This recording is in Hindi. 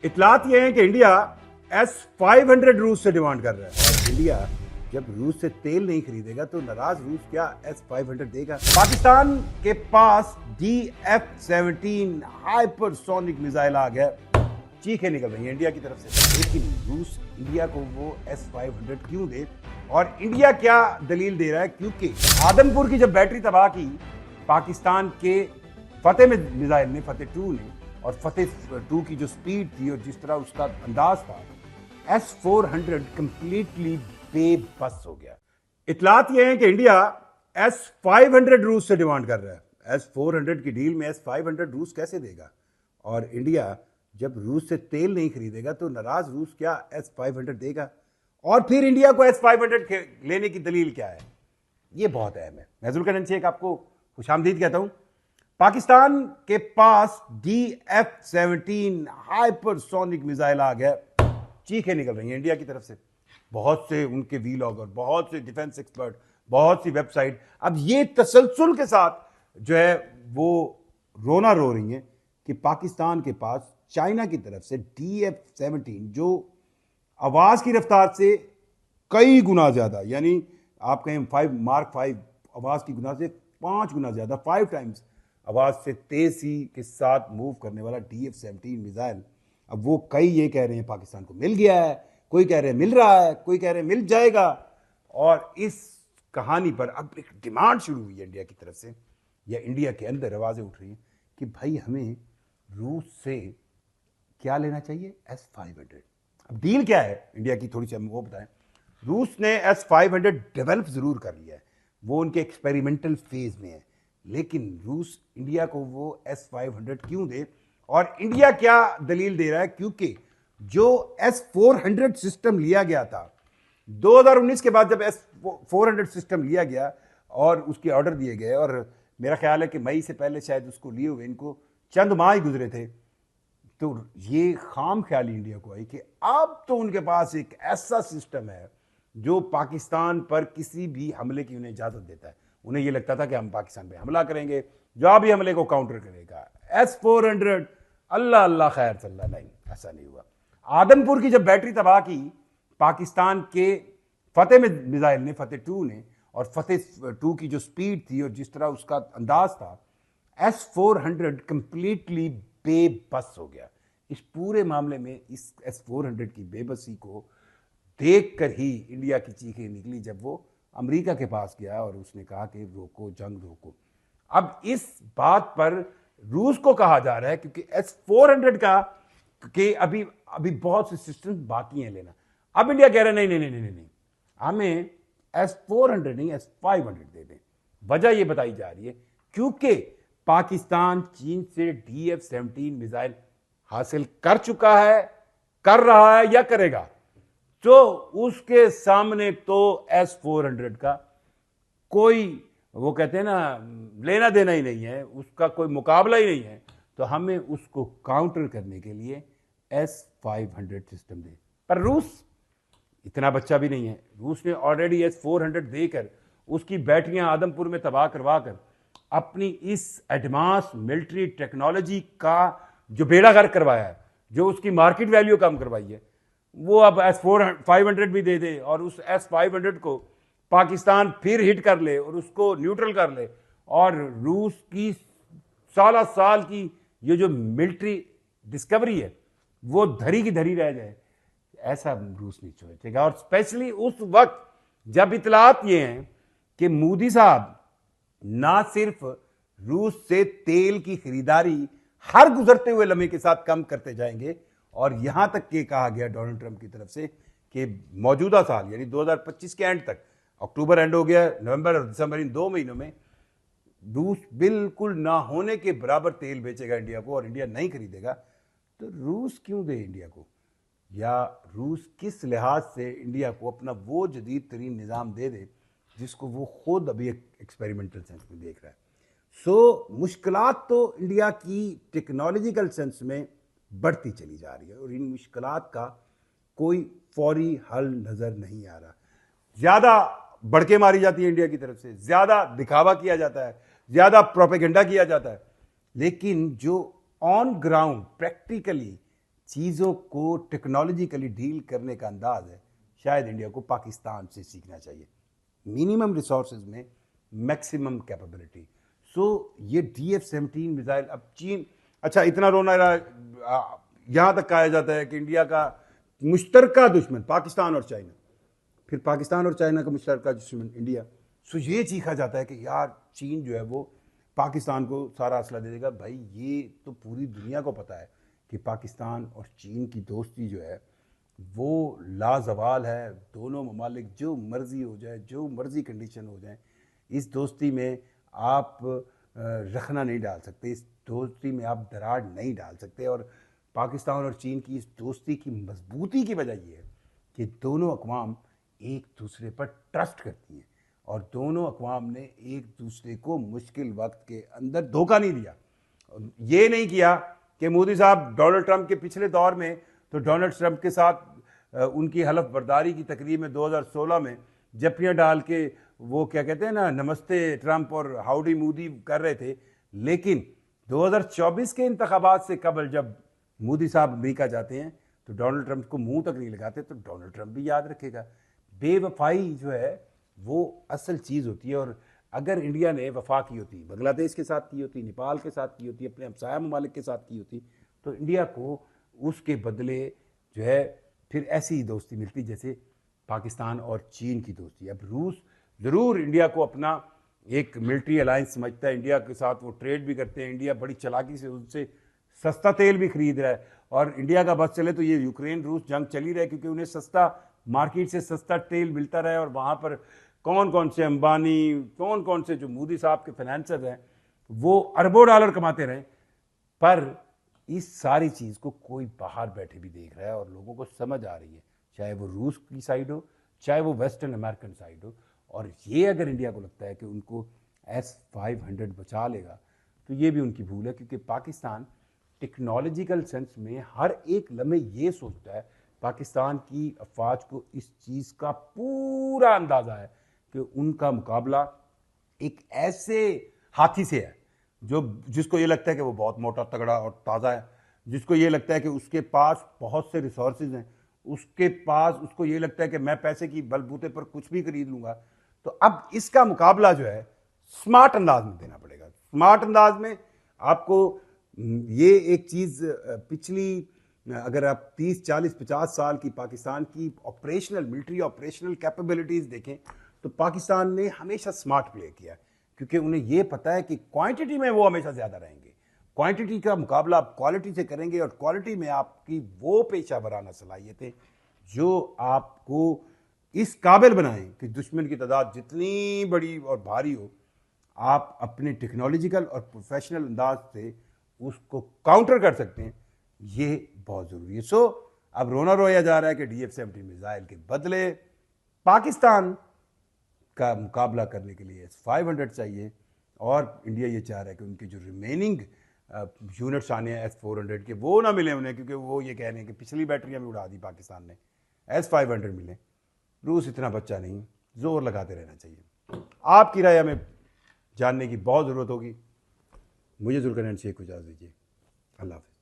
इतलात ये है कि इंडिया S-500 रूस से डिमांड कर रहा है और इंडिया जब रूस से तेल नहीं खरीदेगा तो नाराज रूस क्या S-500 देगा। पाकिस्तान के पास DF-17 हाइपरसोनिक मिसाइल आ गया, चीखें निकल रही हैं इंडिया की तरफ से। लेकिन रूस इंडिया को वो S-500 क्यों दे और इंडिया क्या दलील दे रहा है? क्योंकि आदमपुर की जब बैटरी तबाह की पाकिस्तान के फतेह मिसाइल ने, फतेह 2 ने, और फतेह 2 की जो स्पीड थी और जिस तरह उसका अंदाज था, S-400 कंप्लीटली बेबस हो गया। इतलात यह है कि इंडिया S-500 रूस से डिमांड कर रहा है। S-400 की डील में S-500 रूस कैसे देगा? और इंडिया जब रूस से तेल नहीं खरीदेगा तो नाराज रूस क्या S-500 देगा? और फिर इंडिया को S-500 लेने की दलील क्या है? ये बहुत अहम है। मैं जुल्करनैन शेख आपको खुशामदीद कहता हूं। पाकिस्तान के पास DF-17 हाइपरसोनिक मिसाइल आ गया, चीखें निकल रही हैं इंडिया की तरफ से। बहुत से उनके वीलॉगर, बहुत से डिफेंस एक्सपर्ट, बहुत सी वेबसाइट अब ये तसलसल के साथ जो है वो रोना रो रही हैं कि पाकिस्तान के पास चाइना की तरफ से DF-17 जो आवाज की रफ्तार से कई गुना ज्यादा, यानी आप कहें मार्क 5 आवाज की गुना से 5 गुना ज्यादा, 5 टाइम्स आवाज से तेजी के साथ मूव करने वाला DF-17 मिसाइल, अब वो कई ये कह रहे हैं पाकिस्तान को मिल गया है, कोई कह रहे हैं मिल रहा है, कोई कह रहे हैं मिल जाएगा। और इस कहानी पर अब एक डिमांड शुरू हुई है इंडिया की तरफ से, या इंडिया के अंदर आवाजें उठ रही हैं कि भाई हमें रूस से क्या लेना चाहिए? S-500। अब डील क्या है इंडिया की, थोड़ी सी हम वो बताएं। रूस ने S-500 डेवलप जरूर कर लिया है, वो उनके एक्सपेरिमेंटल फेज में है, लेकिन रूस इंडिया को वो S-500 क्यों दे और इंडिया क्या दलील दे रहा है? क्योंकि जो S-400 सिस्टम लिया गया था 2019 के बाद, जब S-400 सिस्टम लिया गया और उसके ऑर्डर दिए गए, और मेरा ख्याल है कि मई से पहले शायद उसको लिए हुए इनको चंद माह ही गुजरे थे, तो ये खाम ख्याली इंडिया को आई कि अब तो उनके पास एक ऐसा सिस्टम है जो पाकिस्तान पर किसी भी हमले की उन्हें इजाजत देता है। उन्हें यह लगता था कि हम पाकिस्तान पे हमला करेंगे, जो भी हमले को काउंटर करेगा। S-400 अल्लाह अल्लाह खैर सल्ला, नहीं, ऐसा नहीं हुआ। आदमपुर की जब बैटरी तबाह की पाकिस्तान के फतेह मिसाइल ने, फतेह 2 ने, और फतेह 2 की जो स्पीड थी और जिस तरह उसका अंदाज था, S-400 कंप्लीटली बेबस हो गया। इस पूरे मामले में इस S-400 की बेबसी को देखकर ही इंडिया की चीखें निकली जब वो अमेरिका के पास गया और उसने कहा कि रोको, जंग रोको। अब इस बात पर रूस को कहा जा रहा है, क्योंकि S-400 का कि अभी बहुत से सिस्टम बाकी हैं लेना। अब इंडिया कह रहा है नहीं नहीं नहीं नहीं नहीं, हमें S-400 नहीं S-500 दे दें। वजह यह बताई जा रही है क्योंकि पाकिस्तान चीन से DF-17 मिसाइल हासिल कर चुका है, कर रहा है या करेगा, तो उसके सामने तो S-400 का कोई, वो कहते हैं ना, लेना देना ही नहीं है, उसका कोई मुकाबला ही नहीं है। तो हमें उसको काउंटर करने के लिए S-500 सिस्टम दे। पर रूस इतना बच्चा भी नहीं है। रूस ने ऑलरेडी S-400 देकर उसकी बैटरियां आदमपुर में तबाह करवा कर अपनी इस एडवांस मिलिट्री टेक्नोलॉजी का जो बेड़ा गर्क करवाया है, जो उसकी मार्केट वैल्यू कम करवाई है, वो अब S-500 भी दे दे और उस S-500 को पाकिस्तान फिर हिट कर ले और उसको न्यूट्रल कर ले, और रूस की साल की ये जो मिलिट्री डिस्कवरी है वो धरी की धरी रह जाए, ऐसा रूस नहीं सोचेगा। और स्पेशली उस वक्त जब इतलात ये हैं कि मोदी साहब ना सिर्फ रूस से तेल की खरीदारी हर गुजरते हुए लम्हे के साथ कम करते जाएंगे, और यहां तक के कहा गया डोनाल्ड ट्रंप की तरफ से कि मौजूदा साल यानी 2025 के एंड तक, अक्टूबर एंड हो गया, नवंबर और दिसंबर, इन 2 महीनों में रूस बिल्कुल ना होने के बराबर तेल बेचेगा इंडिया को और इंडिया नहीं खरीदेगा। तो रूस क्यों दे इंडिया को, या रूस किस लिहाज से इंडिया को अपना वो जदीद तरीन निज़ाम दे दे जिसको वो खुद अभी एक एक्सपेरिमेंटल सेंस में देख रहा है। सो मुश्किलात तो इंडिया की टेक्नोलॉजिकल सेंस में बढ़ती चली जा रही है और इन मुश्किलात का कोई फौरी हल नजर नहीं आ रहा। ज्यादा बड़के मारी जाती है इंडिया की तरफ से, ज्यादा दिखावा किया जाता है, ज्यादा प्रोपेगेंडा किया जाता है, लेकिन जो ऑन ग्राउंड प्रैक्टिकली चीज़ों को टेक्नोलॉजिकली डील करने का अंदाज है, शायद इंडिया को पाकिस्तान से सीखना चाहिए। मिनिमम रिसोर्सेज में मैक्सिमम कैपेबिलिटी। सो ये DF-17 मिसाइल, अब चीन, अच्छा इतना रोना रहा, यहाँ तक कहा जाता है कि इंडिया का मुश्तरका दुश्मन पाकिस्तान और चाइना, फिर पाकिस्तान और चाइना का मुश्तरका दुश्मन इंडिया। सो ये चीखा जाता है कि यार चीन जो है वो पाकिस्तान को सारा असला दे देगा। भाई ये तो पूरी दुनिया को पता है कि पाकिस्तान और चीन की दोस्ती जो है वो लाजवाल है। दोनों ममालिक जो मर्जी हो जाए, जो मर्जी कंडीशन हो जाए, इस दोस्ती में आप रखना नहीं डाल सकते, इस दोस्ती में आप दरार नहीं डाल सकते। और पाकिस्तान और चीन की इस दोस्ती की मजबूती की वजह ये है कि दोनों अक़वाम एक दूसरे पर ट्रस्ट करती हैं और दोनों अक़वाम ने एक दूसरे को मुश्किल वक्त के अंदर धोखा नहीं दिया। ये नहीं किया कि मोदी साहब डोनाल्ड ट्रंप के पिछले दौर में, तो डोनाल्ड ट्रंप के साथ उनकी हलफ बर्दारी की तकरीब में 2016 में जप्पियाँ डाल के वो क्या कहते हैं ना, नमस्ते ट्रंप और हाउडी मोदी कर रहे थे। लेकिन 2024 के इंतखाबात से कबल जब मोदी साहब अमेरिका जाते हैं तो डोनाल्ड ट्रंप को मुंह तक नहीं लगाते, तो डोनाल्ड ट्रंप भी याद रखेगा। बेवफाई जो है वो असल चीज़ होती है। और अगर इंडिया ने वफा की होती, बांग्लादेश के साथ की होती, नेपाल के साथ की होती, अपने हमसाया ममालिक के साथ की होती, तो इंडिया को उसके बदले जो है फिर ऐसी ही दोस्ती मिलती जैसे पाकिस्तान और चीन की दोस्ती। अब रूस ज़रूर इंडिया को अपना एक मिलिट्री अलायंस समझता है, इंडिया के साथ वो ट्रेड भी करते हैं, इंडिया बड़ी चालाकी से उनसे सस्ता तेल भी खरीद रहा है। और इंडिया का बस चले तो ये यूक्रेन रूस जंग चली रहे, क्योंकि उन्हें सस्ता मार्केट से सस्ता तेल मिलता रहे। और वहाँ पर कौन कौन से अंबानी, कौन कौन से जो मोदी साहब के फाइनेंसर हैं, वो अरबों डॉलर कमाते रहे। पर इस सारी चीज़ को कोई बाहर बैठे भी देख रहा है और लोगों को समझ आ रही है, चाहे वो रूस की साइड हो, चाहे वो वेस्टर्न अमेरिकन साइड हो। और ये अगर इंडिया को लगता है कि उनको S-500 बचा लेगा, तो ये भी उनकी भूल है, क्योंकि पाकिस्तान टेक्नोलॉजिकल सेंस में हर एक लम्हे ये सोचता है, पाकिस्तान की अफवाज को इस चीज़ का पूरा अंदाज़ा है कि उनका मुकाबला एक ऐसे हाथी से है जो जिसको ये लगता है कि वो बहुत मोटा तगड़ा और ताज़ा है, जिसको ये लगता है कि उसके पास बहुत से रिसोर्सेज हैं, उसके पास, उसको ये लगता है कि मैं पैसे की बलबूते पर कुछ भी खरीद लूँगा। तो अब इसका मुकाबला जो है स्मार्ट अंदाज में देना पड़ेगा। स्मार्ट अंदाज में आपको ये एक चीज़ पिछली, अगर आप 30, 40, 50 साल की पाकिस्तान की ऑपरेशनल मिलिट्री ऑपरेशनल कैपेबिलिटीज़ देखें, तो पाकिस्तान ने हमेशा स्मार्ट प्ले किया, क्योंकि उन्हें ये पता है कि क्वांटिटी में वो हमेशा ज़्यादा रहेंगे। क्वांटिटी का मुकाबला आप क्वालिटी से करेंगे, और क्वालिटी में आपकी वो पेशा वराना सलाहियतें जो आपको इस काबिल बनाएं कि दुश्मन की तादाद जितनी बड़ी और भारी हो, आप अपने टेक्नोलॉजिकल और प्रोफेशनल अंदाज से उसको काउंटर कर सकते हैं। ये बहुत ज़रूरी है। सो अब रोना रोया जा रहा है कि DF-17 मिसाइल के बदले पाकिस्तान का मुकाबला करने के लिए S-500 चाहिए, और इंडिया ये चाह रहा है कि उनके जो रिमेनिंग यूनिट्स आने हैं S-400 के, वो ना मिले उन्हें, क्योंकि वो ये कह रहे हैं कि पिछली बैटरियां भी उड़ा दी पाकिस्तान ने, S-500 मिले। रूस इतना बच्चा नहीं, जोर लगाते रहना चाहिए। आपकी राय हमें जानने की बहुत ज़रूरत होगी। मुझे जुल्करनैन शेख को इजाज़त दीजिए। अल्लाह हाफ़िज़।